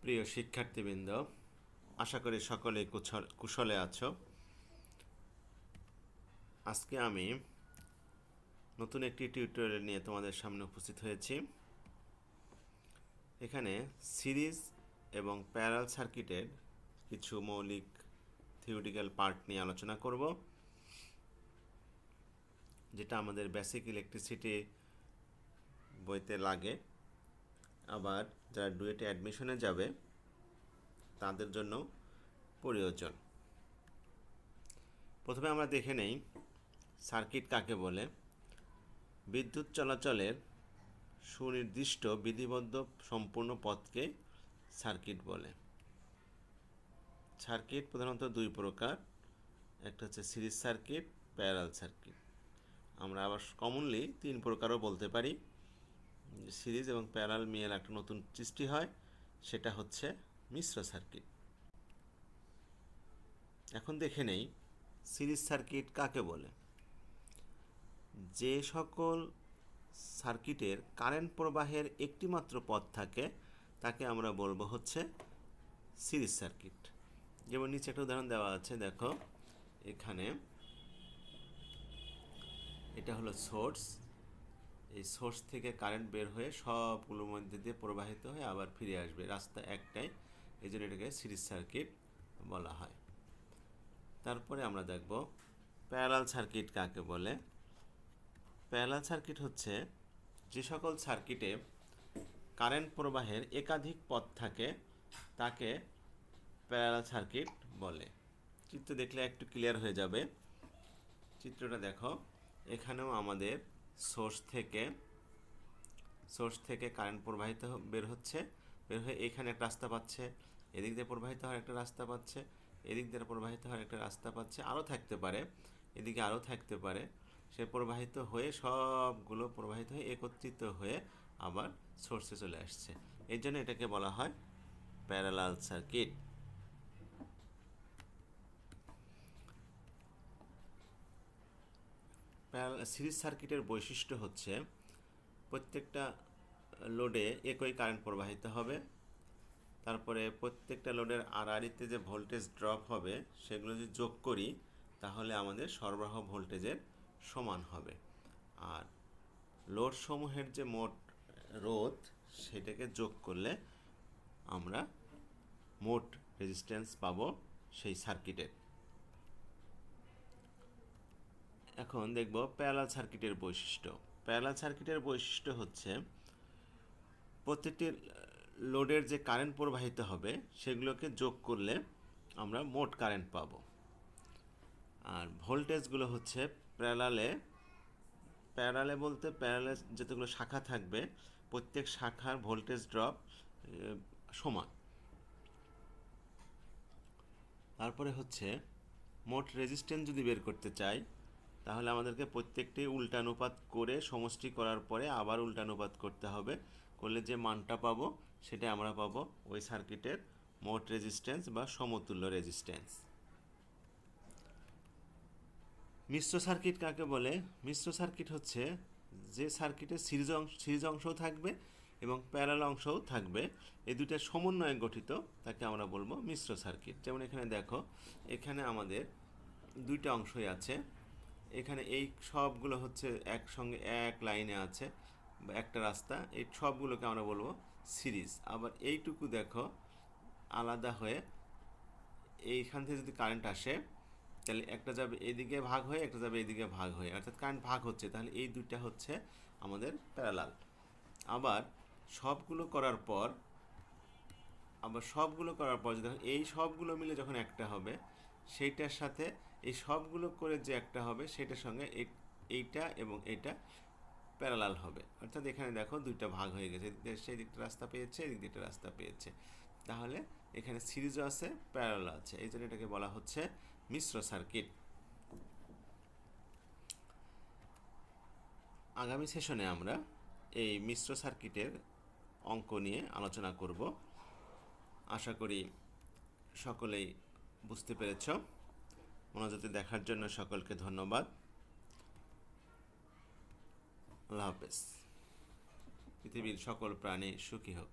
প্রিয় শিক্ষার্থীবৃন্দ, আশা করি সকলে কুশলে আছো। আজকে আমি নতুন একটি টিউটোরিয়াল নিয়ে তোমাদের সামনে উপস্থিত হয়েছি। এখানে সিরিজ এবং প্যারালাল সার্কিটের কিছু মৌলিক থিওরিটিক্যাল পার্ট নিয়ে আলোচনা করব, যেটা আমাদের বেসিক ইলেকট্রিসিটি বইতে লাগে। আবার যারা ডুয়েটে অ্যাডমিশনে যাবে তাদের জন্য প্রয়োজন। প্রথমে আমরা দেখে নেই সার্কিট কাকে বলে। বিদ্যুৎ চলাচলের সুনির্দিষ্ট বিধিবদ্ধ সম্পূর্ণ পথকে সার্কিট বলে। সার্কিট প্রধানত দুই প্রকার, একটা হচ্ছে সিরিজ সার্কিট, প্যারালাল সার্কিট। আমরা আবার কমনলি তিন প্রকারও বলতে পারি। সিরিজ এবং প্যারালাল মিলে একটা নতুন সৃষ্টি হয়, সেটা হচ্ছে মিশ্র সার্কিট। এখন দেখে নেই সিরিজ সার্কিট কাকে বলে। যে সকল সার্কিটের কারেন্ট প্রবাহের একটি মাত্র পথ থাকে তাকে আমরা বলবো হচ্ছে সিরিজ সার্কিট। যেমন নিচে একটা উদাহরণ দেওয়া আছে, দেখো এখানে এটা হলো সোর্স। এই সোর্স থেকে কারেন্ট বের হয়ে সবগুলোর মধ্যে দিয়ে প্রবাহিত হয়ে আবার ফিরে আসবে, রাস্তা একটাই, এই জন্য এটাকে সিরিজ সার্কিট বলা হয়। তারপরে আমরা দেখব প্যারালাল সার্কিট কাকে বলে। প্যারালাল সার্কিট হচ্ছে যে সকল সার্কিটে কারেন্ট প্রবাহের একাধিক পথ থাকে তাকে প্যারালাল সার্কিট বলে। চিত্র দেখলে একটু ক্লিয়ার হয়ে যাবে। চিত্রটা দেখো, এখানেও আমাদের সোর্স থেকে কারেন্ট প্রবাহিত বের হয়ে এখানে একটা রাস্তা পাচ্ছে, এদিক দিয়ে প্রবাহিত হওয়ার একটা রাস্তা পাচ্ছে, এদিক দিয়ে প্রবাহিত হওয়ার একটা রাস্তা পাচ্ছে, আরও থাকতে পারে, এদিকে আরও থাকতে পারে। সে প্রবাহিত হয়ে সবগুলো প্রবাহিত হয়ে একত্রিত হয়ে আবার সোর্সে চলে আসছে, এই জন্য এটাকে বলা হয় প্যারালাল সার্কিট। সিরিজ সার্কিটের বৈশিষ্ট্য হচ্ছে প্রত্যেকটা লোডে একই কারেন্ট প্রবাহিত হবে। তারপরে প্রত্যেকটা লোডের আড়াআড়িতে যে ভোল্টেজ ড্রপ হবে সেগুলো যদি যোগ করি তাহলে আমাদের সরবরাহ ভোল্টেজের সমান হবে। আর লোড সমূহের যে মোট রোধ সেটাকে যোগ করলে আমরা মোট রেজিস্ট্যান্স পাবো সেই সার্কিটের। এখন দেখব প্যারালাল সার্কিটের বৈশিষ্ট্য। প্যারালাল সার্কিটের বৈশিষ্ট্য হচ্ছে প্রত্যেকটি লোডের যে কারেন্ট প্রবাহিত হবে সেগুলোকে যোগ করলে আমরা মোট কারেন্ট পাবো। আর ভোল্টেজগুলো হচ্ছে প্যারালালে বলতে প্যারালালে যতগুলো শাখা থাকবে প্রত্যেক শাখার ভোল্টেজ ড্রপ সমান। তারপরে হচ্ছে মোট রেজিস্ট্যান্স যদি বের করতে চাই তাহলে আমাদেরকে প্রত্যেকটি উল্টানুপাত করে সমষ্টি করার পরে আবার উল্টানুপাত করতে হবে, করলে যে মানটা পাবো সেটা আমরা পাবো ওই সার্কিটের মোট রেজিস্ট্যান্স বা সমতুল্য রেজিস্ট্যান্স। মিশ্র সার্কিট কাকে বলে? মিশ্র সার্কিট হচ্ছে যে সার্কিটে সিরিজ অংশও থাকবে এবং প্যারালাল অংশও থাকবে, এই দুইটার সমন্বয়ে গঠিত, তাকে আমরা বলবো মিশ্র সার্কিট। যেমন এখানে দেখো, এখানে আমাদের দুইটা অংশই আছে। এখানে এই সবগুলো হচ্ছে একসঙ্গে এক লাইনে আছে বা একটা রাস্তা, এই সবগুলোকে আমরা বলবো সিরিজ। আবার এইটুকু দেখো আলাদা হয়ে এইখান থেকে যদি কারেন্ট আসে তাহলে একটা যাবে এদিকে ভাগ হয়ে, একটা যাবে এদিকে ভাগ হয়ে, অর্থাৎ কারেন্ট ভাগ হচ্ছে, তাহলে এই দুইটা হচ্ছে আমাদের প্যারালাল। আবার সবগুলো করার পর যদি এই সবগুলো মিলে যখন একটা হবে সেইটার সাথে এই সবগুলো করে যে একটা হবে সেটার সঙ্গে এইটা এবং এইটা প্যারালাল হবে। অর্থাৎ এখানে দেখো দুইটা ভাগ হয়ে গেছে, সেই দিকটা রাস্তা পেয়েছে, এদিক দিকটা রাস্তা পেয়েছে, তাহলে এখানে সিরিজও আছে, প্যারালাল আছে, এই জন্য এটাকে বলা হচ্ছে মিশ্র সার্কিট। আগামী সেশনে আমরা এই মিশ্র সার্কিটের অঙ্ক নিয়ে আলোচনা করব। আশা করি সকলেই বুঝতে পেরেছ। মনোযোগ দিয়ে দেখার জন্য সকলকে ধন্যবাদ। আল্লাহ হাফেজ। পৃথিবীর সকল প্রাণী সুখী হোক।